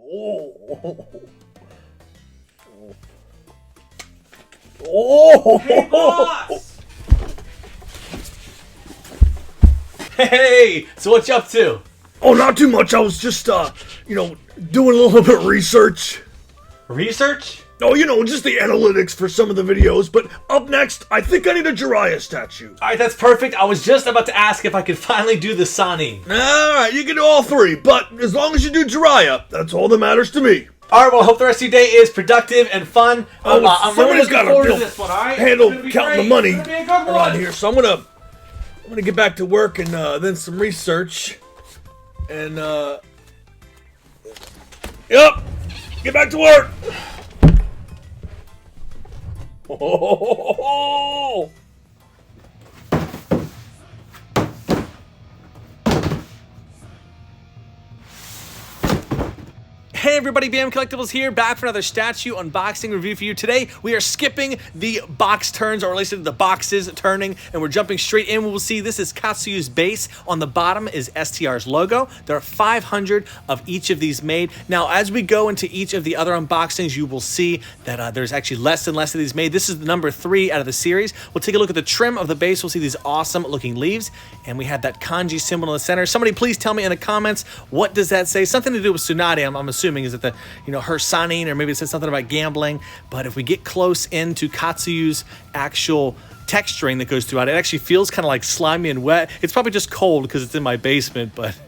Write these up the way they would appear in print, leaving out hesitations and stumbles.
Oh. Oh. Hey, boss! Hey, so what you up to? Oh, not too much. I was just, doing a little bit of research. Research? Oh, just the analytics for some of the videos. But up next, I think I need a Jiraiya statue. Alright, that's perfect. I was just about to ask if I could finally do the Sanin. Alright, you can do all three. But as long as you do Jiraiya, that's all that matters to me. Alright, well, I hope the rest of your day is productive and fun. I'm really somebody's looking forward to this one, alright? handle counting the money It's gonna be a good one. around here. So I'm gonna get back to work and then some research. And yep, get back to work. Oh. Hey everybody, BM Collectibles here, back for another statue unboxing review for you. Today, we are skipping the box turns, or at least the boxes turning, and we're jumping straight in. We will see this is Katsuyu's base. On the bottom is STR's logo. There are 500 of each of these made. Now, as we go into each of the other unboxings, you will see that there's actually less and less of these made. This is the number 3 out of the series. We'll take a look at the trim of the base. We'll see these awesome looking leaves, and we have that kanji symbol in the center. Somebody please tell me in the comments, what does that say? Something to do with Tsunade, I'm assuming. Is it her Sanin, or maybe it says something about gambling. But if we get close into Katsuyu's actual texturing that goes throughout, it actually feels kind of like slimy and wet. It's probably just cold because it's in my basement, but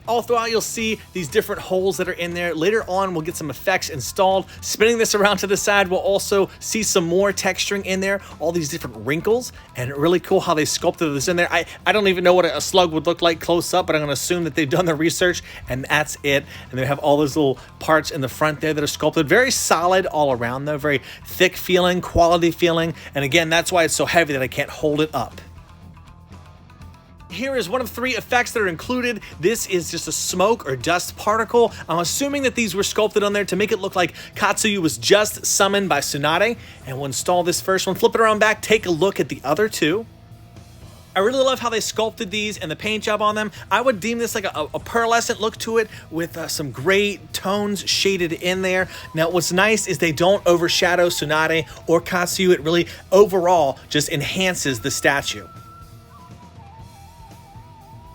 all throughout you'll see these different holes that are in there. Later on we'll get some effects installed. Spinning this around to the side, we'll also see some more texturing in there, all these different wrinkles, and really cool how they sculpted this in there. I don't even know what a slug would look like close up, but I'm gonna assume that they've done the research and that's it. And they have all those little parts in the front there that are sculpted. Very solid all around though, very thick feeling, quality feeling, and again, that's why it's so heavy that I can't hold it up. Here is one of 3 effects that are included. This is just a smoke or dust particle. I'm assuming that these were sculpted on there to make it look like Katsuyu was just summoned by Tsunade. And we'll install this first one. Flip it around back, take a look at the other 2. I really love how they sculpted these and the paint job on them. I would deem this like a pearlescent look to it with some gray tones shaded in there. Now, what's nice is they don't overshadow Tsunade or Katsuyu. It really overall just enhances the statue.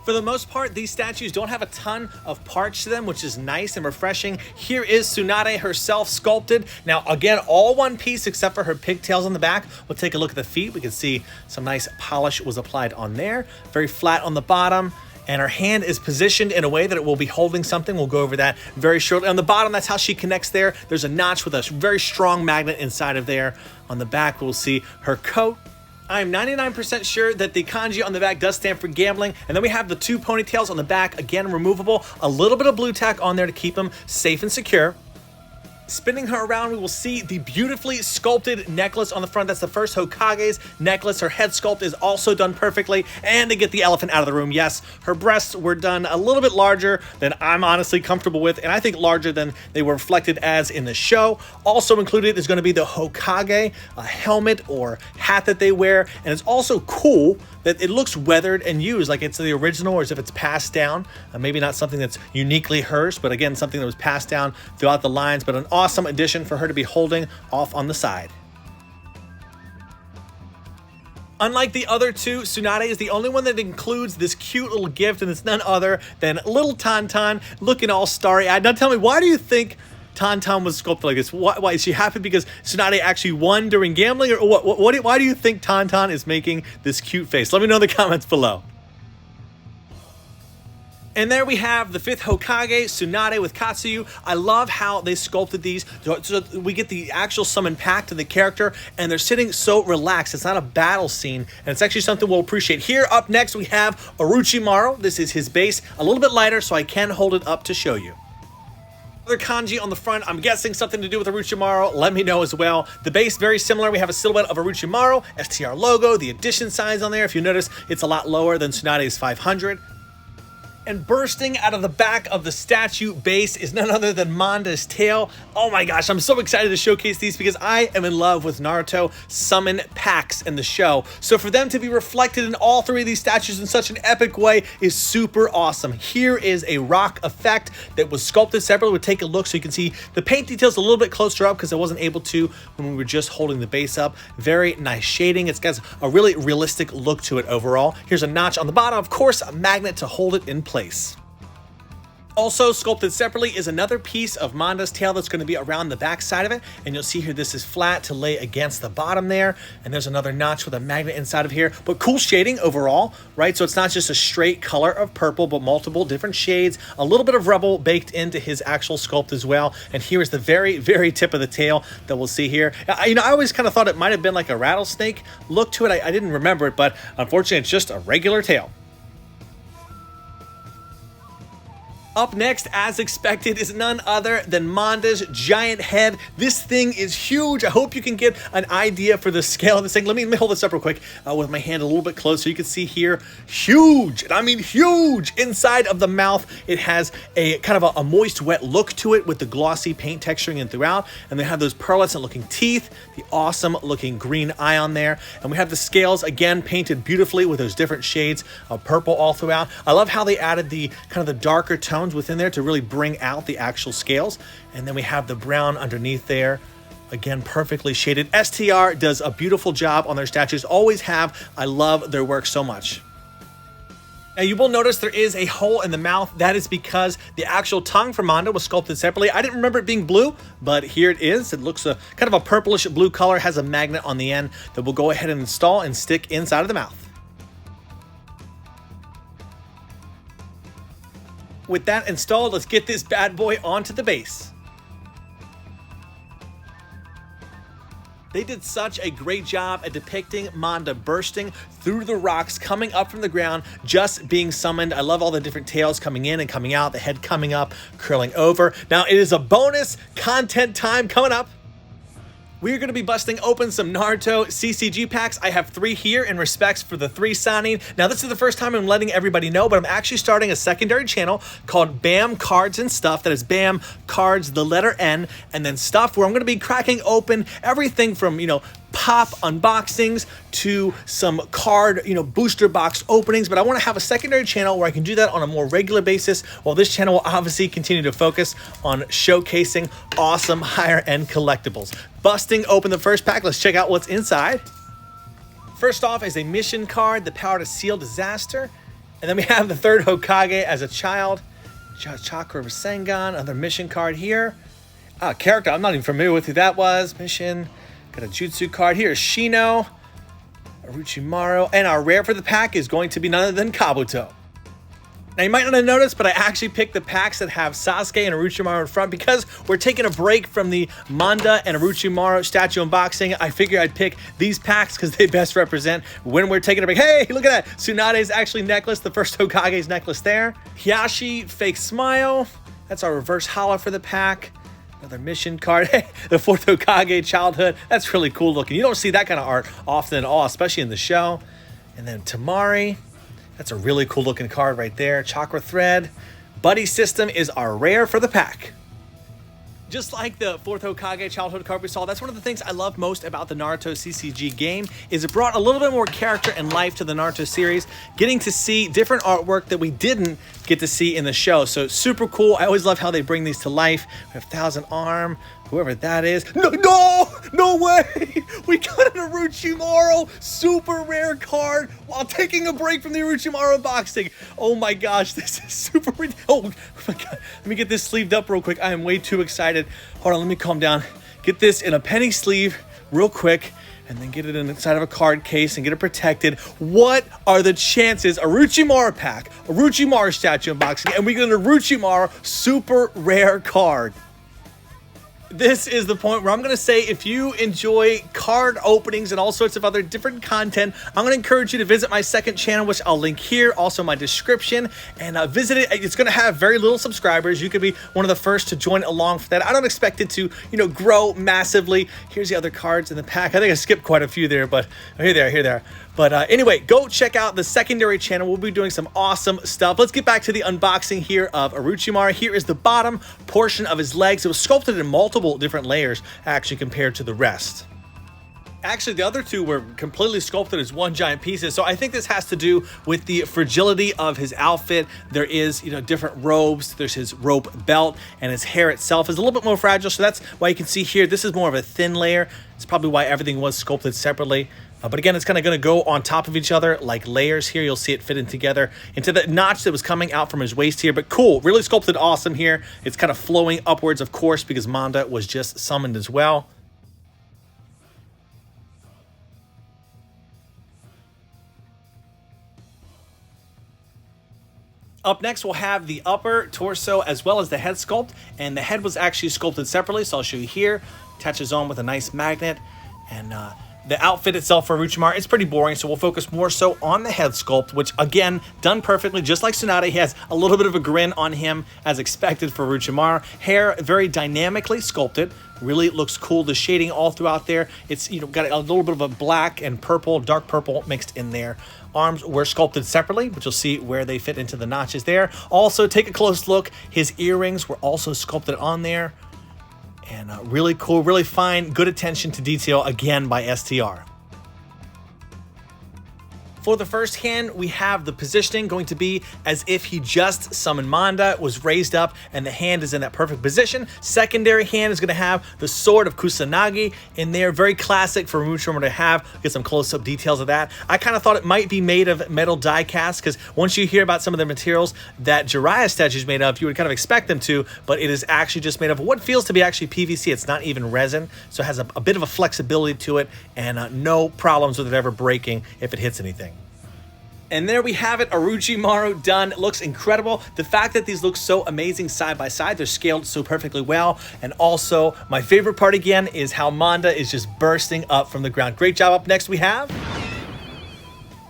For the most part, these statues don't have a ton of parts to them, which is nice and refreshing. Here is Tsunade herself sculpted. Now, again, all one piece except for her pigtails on the back. We'll take a look at the feet. We can see some nice polish was applied on there. Very flat on the bottom. And her hand is positioned in a way that it will be holding something. We'll go over that very shortly. On the bottom, that's how she connects there. There's a notch with a very strong magnet inside of there. On the back, we'll see her coat. I'm 99% sure that the kanji on the back does stand for gambling. And then we have the 2 ponytails on the back, again, removable. A little bit of blue tack on there to keep them safe and secure. Spinning her around, we will see the beautifully sculpted necklace on the front. That's the first Hokage's necklace. Her head sculpt is also done perfectly. And to get the elephant out of the room, yes, her breasts were done a little bit larger than I'm honestly comfortable with, and I think larger than they were reflected as in the show. Also included is going to be the Hokage, a helmet or hat that they wear. And it's also cool that it looks weathered and used like it's the original, or as if it's passed down. Maybe not something that's uniquely hers, but again, something that was passed down throughout the lines, but an awesome addition for her to be holding off on the side. Unlike the other 2, Tsunade is the only one that includes this cute little gift, and it's none other than little TonTon looking all starry-eyed. Now tell me, why do you think TonTon was sculpted like this? Why is she happy because Tsunade actually won during gambling, or what? Why do you think TonTon is making this cute face? Let me know in the comments below. And there we have the 5th Hokage, Tsunade with Katsuyu. I love how they sculpted these. So we get the actual summon pack to the character, and they're sitting so relaxed. It's not a battle scene, and it's actually something we'll appreciate. Here, up next, we have Orochimaru. This is his base, a little bit lighter, so I can hold it up to show you. Other kanji on the front, I'm guessing something to do with Orochimaru. Let me know as well. The base, very similar. We have a silhouette of Orochimaru, STR logo, the edition size on there. If you notice, it's a lot lower than Tsunade's 500. And bursting out of the back of the statue base is none other than Manda's tail. Oh my gosh, I'm so excited to showcase these because I am in love with Naruto summon packs in the show. So for them to be reflected in all three of these statues in such an epic way is super awesome. Here is a rock effect that was sculpted separately. We'll take a look so you can see the paint details a little bit closer up because I wasn't able to when we were just holding the base up. Very nice shading. It's got a really realistic look to it overall. Here's a notch on the bottom, of course, a magnet to hold it in place. Also sculpted separately is another piece of Manda's tail that's going to be around the back side of it, and you'll see here this is flat to lay against the bottom there, and there's another notch with a magnet inside of here, but cool shading overall, right? So it's not just a straight color of purple, but multiple different shades, a little bit of rubble baked into his actual sculpt as well, and here is the very, very tip of the tail that we'll see here. I always kind of thought it might have been like a rattlesnake look to it. I didn't remember it, but unfortunately it's just a regular tail. Up next, as expected, is none other than Manda's giant head. This thing is huge. I hope you can get an idea for the scale of this thing. Let me hold this up real quick with my hand a little bit close so you can see here. Huge, and I mean huge. Inside of the mouth, it has a kind of a moist, wet look to it with the glossy paint texturing in throughout. And they have those pearlescent looking teeth, the awesome looking green eye on there. And we have the scales, again, painted beautifully with those different shades of purple all throughout. I love how they added the kind of the darker tones within there to really bring out the actual scales. And then we have the brown underneath there, again perfectly shaded. STR does a beautiful job on their statues, always have. I love their work so much. Now you will notice there is a hole in the mouth. That is because the actual tongue for Manda was sculpted separately. I didn't remember it being blue, but here it is. It looks kind of a purplish blue color, has a magnet on the end that we'll go ahead and install and stick inside of the mouth. With that installed, let's get this bad boy onto the base. They did such a great job at depicting Manda bursting through the rocks, coming up from the ground, just being summoned. I love all the different tails coming in and coming out, the head coming up, curling over. Now it is a bonus content time coming up. We are going to be busting open some Naruto CCG packs. I have 3 here in respects for the 3 Sanin. Now, this is the first time I'm letting everybody know, but I'm actually starting a secondary channel called BAM Cards and Stuff. That is BAM Cards, the letter N, and then Stuff, where I'm going to be cracking open everything from, pop unboxings to some card, booster box openings, but I want to have a secondary channel where I can do that on a more regular basis, while this channel will obviously continue to focus on showcasing awesome higher end collectibles. Busting open the first pack, let's check out what's inside. First off is a mission card, the power to seal disaster, and then we have the 3rd Hokage as a child, Chakra Rasengan, another mission card here. Character I'm not even familiar with who that was. Mission. Got a jutsu card here, Shino, Orochimaru, and our rare for the pack is going to be none other than Kabuto. Now you might not have noticed, but I actually picked the packs that have Sasuke and Orochimaru in front because we're taking a break from the Manda and Orochimaru statue unboxing. I figured I'd pick these packs because they best represent when we're taking a break. Hey, look at that. Tsunade's actually necklace, the first Hokage's necklace there. Hiyashi, fake smile. That's our reverse holo for the pack. Another mission card. Hey, the 4th Hokage childhood. That's really cool looking. You don't see that kind of art often at all, especially in the show. And then Tamari. That's a really cool looking card right there. Chakra thread. Buddy system is our rare for the pack. Just like the 4th Hokage childhood card we saw, that's one of the things I love most about the Naruto CCG game, is it brought a little bit more character and life to the Naruto series, getting to see different artwork that we didn't get to see in the show. So super cool. I always love how they bring these to life. We have Thousand Arm, whoever that is. No way! We got an Orochimaru super rare card while taking a break from the Orochimaru unboxing. Oh my gosh, this is super oh my god. Let me get this sleeved up real quick. I am way too excited. Hold on, let me calm down. Get this in a penny sleeve real quick, and then get it inside of a card case and get it protected. What are the chances? Orochimaru pack, Orochimaru statue unboxing, and we get an Orochimaru super rare card. This is the point where I'm going to say, if you enjoy card openings and all sorts of other different content, I'm going to encourage you to visit my second channel, which I'll link here, also my description, and visit it. It's going to have very little subscribers. You could be one of the first to join along for that. I don't expect it to, grow massively. Here's the other cards in the pack. I think I skipped quite a few there, but here they are. But anyway, go check out the secondary channel. We'll be doing some awesome stuff. Let's get back to the unboxing here of Orochimaru. Here is the bottom portion of his legs. It was sculpted in multiple different layers, actually, compared to the rest. Actually, the other two were completely sculpted as one giant pieces. So I think this has to do with the fragility of his outfit. There is, different robes. There's his rope belt, and his hair itself is a little bit more fragile. So that's why you can see here, this is more of a thin layer. It's probably why everything was sculpted separately. But again, it's kind of going to go on top of each other like layers here. You'll see it fitting together into the notch that was coming out from his waist here. But cool, really sculpted awesome here. It's kind of flowing upwards, of course, because Manda was just summoned as well. Up next, we'll have the upper torso as well as the head sculpt. And the head was actually sculpted separately, so I'll show you here. Attaches on with a nice magnet. And the outfit itself for Orochimaru, it's pretty boring, so we'll focus more so on the head sculpt, which, again, done perfectly. Just like Tsunade, he has a little bit of a grin on him, as expected for Orochimaru. Hair very dynamically sculpted. Really looks cool. The shading all throughout there. It's got a little bit of a black and purple, dark purple mixed in there. Arms were sculpted separately, but you'll see where they fit into the notches there. Also, take a close look. His earrings were also sculpted on there. And really cool, really fine, good attention to detail, again, by STR. For the first hand, we have the positioning going to be as if he just summoned Manda, was raised up, and the hand is in that perfect position. Secondary hand is going to have the sword of Kusanagi in there. Very classic for Orochimaru to have. Get some close-up details of that. I kind of thought it might be made of metal die cast, because once you hear about some of the materials that Jiraiya statue is made of, you would kind of expect them to, but it is actually just made of what feels to be actually PVC. It's not even resin, so it has a bit of a flexibility to it, and no problems with it ever breaking if it hits anything. And there we have it, Orochimaru done. It looks incredible. The fact that these look so amazing side by side, they're scaled so perfectly well. And also, my favorite part again is how Manda is just bursting up from the ground. Great job. Up next we have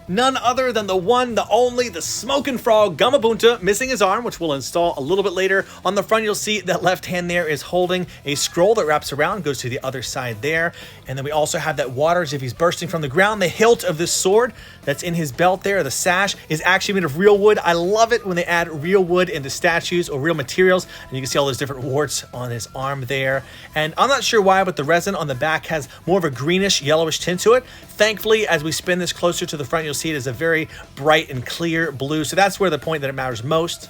none other than the one, the only, the smoking frog, Gamabunta, missing his arm, which we'll install a little bit later. On the front, you'll see that left hand there is holding a scroll that wraps around, goes to the other side there. And then we also have that water as if he's bursting from the ground. The hilt of this sword that's in his belt there, the sash, is actually made of real wood. I love it when they add real wood into statues or real materials. And you can see all those different warts on his arm there. And I'm not sure why, but the resin on the back has more of a greenish, yellowish tint to it. Thankfully, as we spin this closer to the front, you'll see it is a very bright and clear blue. So that's where the point that it matters most.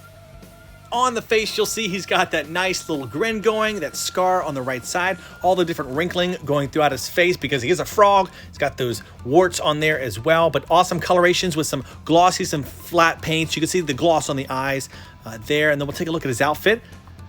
On the face, you'll see he's got that nice little grin going, that scar on the right side, all the different wrinkling going throughout his face because he is a frog. He's got those warts on there as well, but awesome colorations with some glossy, some flat paints. You can see the gloss on the eyes there, and then we'll take a look at his outfit.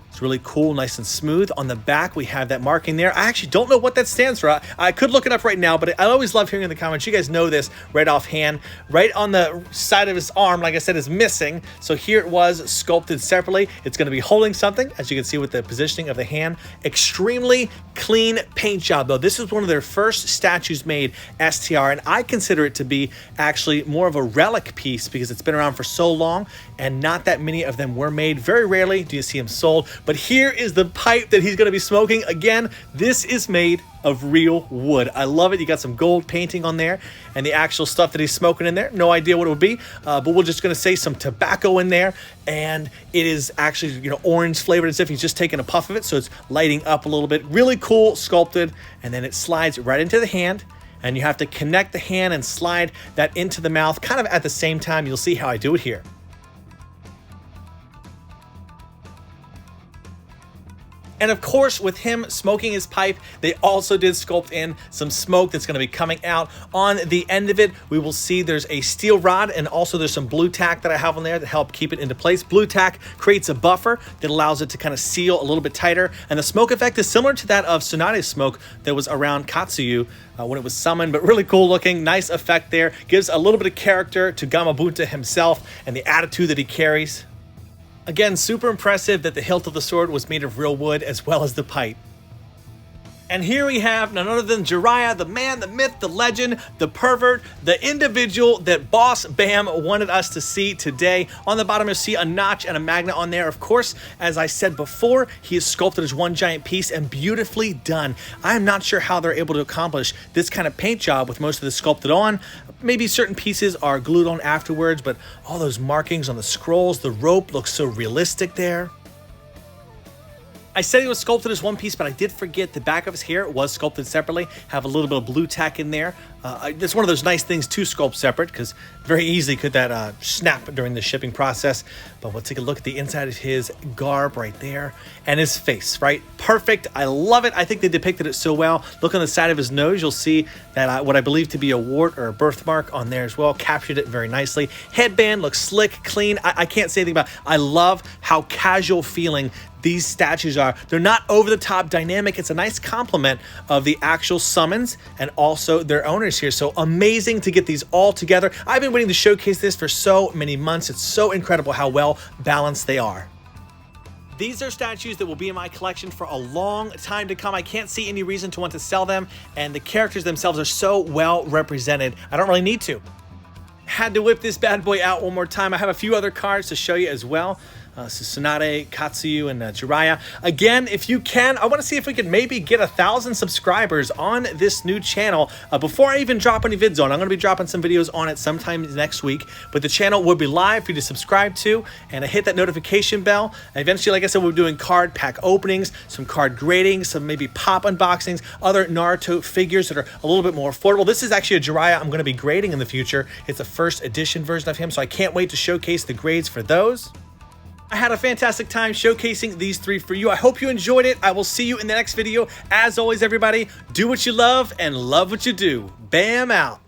It's really cool, nice and smooth. On the back, we have that marking there. I actually don't know what that stands for. I could look it up right now, but I always love hearing in the comments. You guys know this right offhand. Right on the side of his arm, like I said, is missing. So here it was sculpted separately. It's going to be holding something, as you can see with the positioning of the hand. Extremely clean paint job, though. This is one of their first statues made, STR, and I consider it to be actually more of a relic piece because it's been around for so long, and not that many of them were made. Very rarely do you see them sold. But here is the pipe that he's going to be smoking. Again, this is made of real wood. I love it. You got some gold painting on there, and the actual stuff that he's smoking in there, no idea what it would be, but we're just going to say some tobacco in there, and it is actually, orange flavored as if he's just taking a puff of it, so it's lighting up a little bit. Really cool, sculpted, and then it slides right into the hand, and you have to connect the hand and slide that into the mouth kind of at the same time. You'll see how I do it here. And of course, with him smoking his pipe, they also did sculpt in some smoke that's going to be coming out. On the end of it, we will see there's a steel rod, and also there's some blue tack that I have on there to help keep it into place. Blue tack creates a buffer that allows it to kind of seal a little bit tighter. And the smoke effect is similar to that of Tsunade's smoke that was around Katsuyu when it was summoned, but really cool looking. Nice effect there. Gives a little bit of character to Gamabunta himself and the attitude that he carries. Again, super impressive that the hilt of the sword was made of real wood as well as the pipe. And here we have none other than Jiraiya, the man, the myth, the legend, the pervert, the individual that Boss Bam wanted us to see today. On the bottom, you'll see a notch and a magnet on there. Of course, as I said before, he is sculpted as one giant piece and beautifully done. I am not sure how they're able to accomplish this kind of paint job with most of this sculpted on. Maybe certain pieces are glued on afterwards, but all those markings on the scrolls, the rope looks so realistic there. I said he was sculpted as one piece, but I did forget the back of his hair was sculpted separately. Have a little bit of blue tack in there. It's one of those nice things to sculpt separate because very easily could that snap during the shipping process. But we'll take a look at the inside of his garb right there and his face, right? Perfect. I love it. I think they depicted it so well. Look on the side of his nose. You'll see that what I believe to be a wart or a birthmark on there as well. Captured it very nicely. Headband looks slick, clean. I can't say anything about it. I love how casual feeling these statues are. They're not over the top dynamic. It's a nice complement of the actual summons and also their owners here. So amazing to get these all together. I've been waiting to showcase this for so many months. It's so incredible how well balanced they are. These are statues that will be in my collection for a long time to come. I can't see any reason to want to sell them, and the characters themselves are so well represented. I don't really need to. Had to whip this bad boy out one more time. I have a few other cards to show you as well. So Tsunade, Katsuyu, and Jiraiya. Again, if you can, I want to see if we can maybe get 1,000 subscribers on this new channel before I even drop any vids on. I'm going to be dropping some videos on it sometime next week, but the channel will be live for you to subscribe to, and hit that notification bell. And eventually, like I said, we'll be doing card pack openings, some card grading, some maybe pop unboxings, other Naruto figures that are a little bit more affordable. This is actually a Jiraiya I'm going to be grading in the future. It's a first edition version of him, so I can't wait to showcase the grades for those. I had a fantastic time showcasing these three for you. I hope you enjoyed it. I will see you in the next video. As always, everybody, do what you love and love what you do. Bam out.